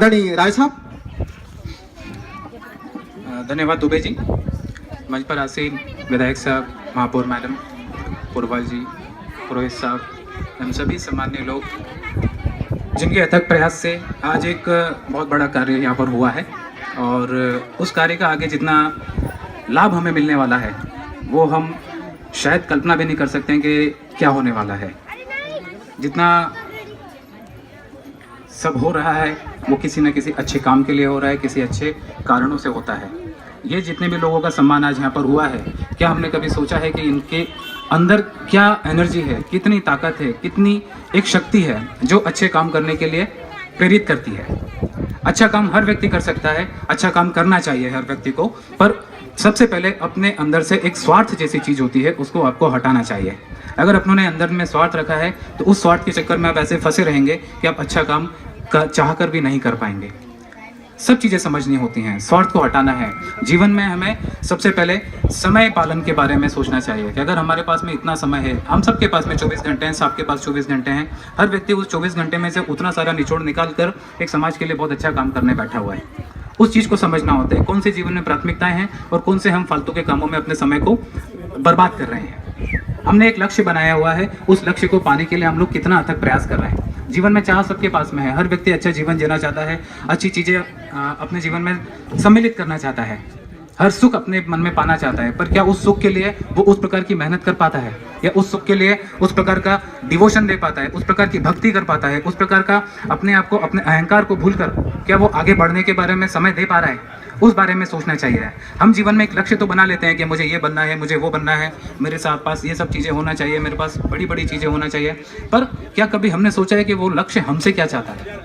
राय साहब। धन्यवाद दुबे जी। मंच पर आसीन विधायक साहब, महापौर मैडम, पुरवाल जी, पुरोहित साहब, हम सभी सम्मान्य लोग जिनके अथक प्रयास से आज एक बहुत बड़ा कार्य यहाँ पर हुआ है और उस कार्य का आगे जितना लाभ हमें मिलने वाला है वो हम शायद कल्पना भी नहीं कर सकते हैं कि क्या होने वाला है। जितना सब हो रहा है वो किसी न किसी अच्छे काम के लिए हो रहा है, किसी अच्छे कारणों से होता है। ये जितने भी लोगों का सम्मान आज यहाँ पर हुआ है, क्या हमने कभी सोचा है कि इनके अंदर क्या एनर्जी है, कितनी ताकत है, कितनी एक शक्ति है जो अच्छे काम करने के लिए प्रेरित करती है। अच्छा काम हर व्यक्ति कर सकता है, अच्छा काम करना चाहिए हर व्यक्ति को, पर सबसे पहले अपने अंदर से एक स्वार्थ जैसी चीज़ होती है उसको आपको हटाना चाहिए। अगर अपनों अंदर में स्वार्थ रखा है तो उस स्वार्थ के चक्कर में आप ऐसे फंसे रहेंगे कि आप अच्छा काम चाह कर भी नहीं कर पाएंगे। सब चीज़ें समझनी होती हैं, स्वार्थ को हटाना है। जीवन में हमें सबसे पहले समय पालन के बारे में सोचना चाहिए कि अगर हमारे पास में इतना समय है, हम सबके पास में 24 घंटे हैं, सबके पास 24 घंटे हैं, हर व्यक्ति उस 24 घंटे में से उतना सारा निचोड़ निकाल कर एक समाज के लिए बहुत अच्छा काम करने बैठा हुआ है। उस चीज़ को समझना होता है, कौन से जीवन में प्राथमिकताएं हैं और कौन से हम फालतू के कामों में अपने समय को बर्बाद कर रहे हैं। हमने एक लक्ष्य बनाया हुआ है, उस लक्ष्य को पाने के लिए हम लोग कितना अथक प्रयास कर रहे हैं। जीवन में चाह सबके पास में है, हर व्यक्ति अच्छा जीवन जीना चाहता है, अच्छी चीज़ें अपने जीवन में सम्मिलित करना चाहता है, हर सुख अपने मन में पाना चाहता है। पर क्या उस सुख के लिए वो उस प्रकार की मेहनत कर पाता है, या उस सुख के लिए उस प्रकार का डिवोशन दे पाता है, उस प्रकार की भक्ति कर पाता है, उस प्रकार का अपने आप को, अपने अहंकार को भूलकर क्या वो आगे बढ़ने के बारे में समय दे पा रहा है? उस बारे में सोचना चाहिए। हम जीवन में एक लक्ष्य तो बना लेते हैं कि मुझे ये बनना है, मुझे वो बनना है, मेरे साथ पास ये सब चीज़ें होना चाहिए, मेरे पास बड़ी बड़ी चीज़ें होना चाहिए, पर क्या कभी हमने सोचा है कि वो लक्ष्य हमसे क्या चाहता है?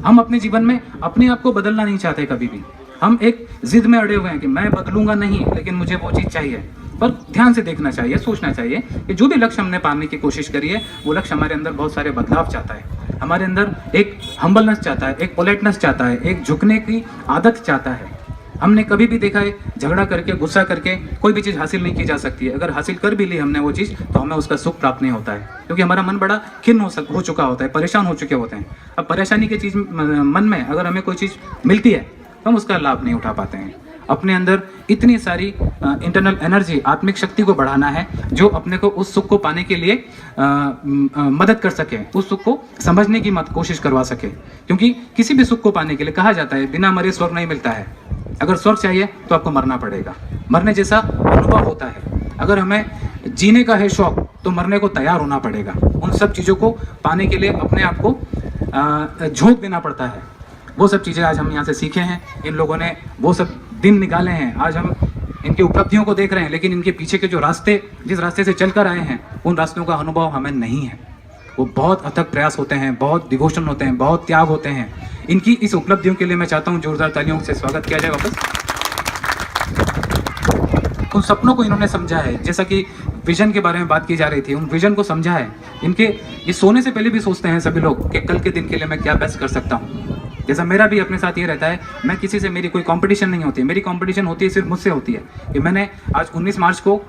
हम अपने जीवन में अपने आप को बदलना नहीं चाहते कभी भी। हम एक जिद में अड़े हुए हैं कि मैं बदलूंगा नहीं, लेकिन मुझे वो चीज़ चाहिए। पर ध्यान से देखना चाहिए, सोचना चाहिए कि जो भी लक्ष्य हमने पाने की कोशिश करी है वो लक्ष्य हमारे अंदर बहुत सारे बदलाव चाहता है, हमारे अंदर एक हम्बलनेस चाहता है, एक पोलाइटनेस चाहता है, एक झुकने की आदत चाहता है। हमने कभी भी देखा है झगड़ा करके, गुस्सा करके कोई भी चीज़ हासिल नहीं की जा सकती है। अगर हासिल कर भी ली हमने वो चीज़ तो हमें उसका सुख प्राप्त नहीं होता है, क्योंकि हमारा मन बड़ा खिन्न हो चुका होता है, परेशान हो चुके होते हैं। अब परेशानी की चीज़ मन में अगर हमें कोई चीज़ मिलती है तो हम उसका लाभ नहीं उठा पाते हैं। अपने अंदर इतनी सारी इंटरनल एनर्जी, आत्मिक शक्ति को बढ़ाना है जो अपने को उस सुख को पाने के लिए मदद कर सके, उस सुख को समझने की कोशिश करवा सके। क्योंकि किसी भी सुख को पाने के लिए कहा जाता है बिना मरे स्वर्ग नहीं मिलता है। अगर स्वर्ग चाहिए तो आपको मरना पड़ेगा, मरने जैसा अनुभव होता है। अगर हमें जीने का है शौक तो मरने को तैयार होना पड़ेगा। उन सब चीज़ों को पाने के लिए अपने आप को झोंक देना पड़ता है। वो सब चीज़ें आज हम यहाँ से सीखे हैं, इन लोगों ने वो सब दिन निकाले हैं। आज हम इनकी उपलब्धियों को देख रहे हैं, लेकिन इनके पीछे के जो रास्ते, जिस रास्ते से चल कर आए हैं, उन रास्तों का अनुभव हमें नहीं है। वो बहुत अथक प्रयास होते हैं, बहुत डिवोशन होते हैं, बहुत त्याग होते हैं। इनकी इस उपलब्धियों के लिए मैं चाहता हूँ जोरदार तालियों से स्वागत किया जाए वापस। उन सपनों को इन्होंने समझा है, जैसा कि विजन के बारे में बात की जा रही थी, उन विजन को समझा है। इनके ये सोने से पहले भी सोचते हैं सभी लोग कि कल के दिन के लिए मैं क्या बेस्ट कर सकता हूँ। जैसा मेरा भी अपने साथ ये रहता है, मैं किसी से, मेरी कोई कंपटीशन नहीं होती है, मेरी कंपटीशन होती है सिर्फ मुझसे होती है कि मैंने आज 19 मार्च को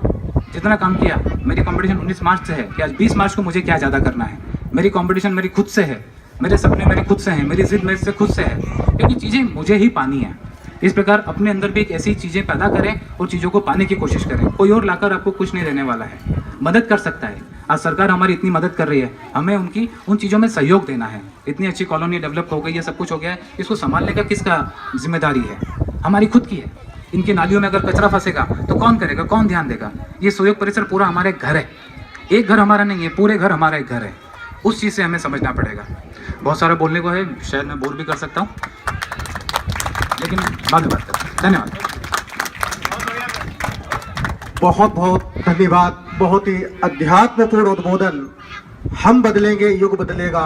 जितना काम किया, मेरी कंपटीशन 19 मार्च से है कि आज 20 मार्च को मुझे क्या ज़्यादा करना है। मेरी कंपटीशन मेरी खुद से है, मेरे सपने मेरे खुद से हैं, मेरी जिद मेरे से खुद से है, क्योंकि चीज़ें मुझे ही पानी है। इस प्रकार अपने अंदर भी एक ऐसी चीज़ें पैदा करें और चीज़ों को पाने की कोशिश करें। कोई और लाकर आपको कुछ नहीं देने वाला है, मदद कर सकता है। आज सरकार हमारी इतनी मदद कर रही है, हमें उनकी उन चीज़ों में सहयोग देना है। इतनी अच्छी कॉलोनी डेवलप हो गई है, सब कुछ हो गया है, इसको संभालने का किसका जिम्मेदारी है? हमारी खुद की है। इनकी नालियों में अगर कचरा फंसेगा तो कौन करेगा, कौन ध्यान देगा? ये सहयोग परिसर पूरा हमारे घर है, एक घर हमारा नहीं है, पूरे घर हमारा एक घर है। उस चीज़ से हमें समझना पड़ेगा। बहुत सारा बोलने को है, शायद मैं बोर भी कर सकता हूँ, लेकिन बाद में बात करते हैं। धन्यवाद, बहुत बहुत धन्यवाद। बहुत ही अध्यात्मपूर्ण उद्बोधन। हम बदलेंगे, युग बदलेगा।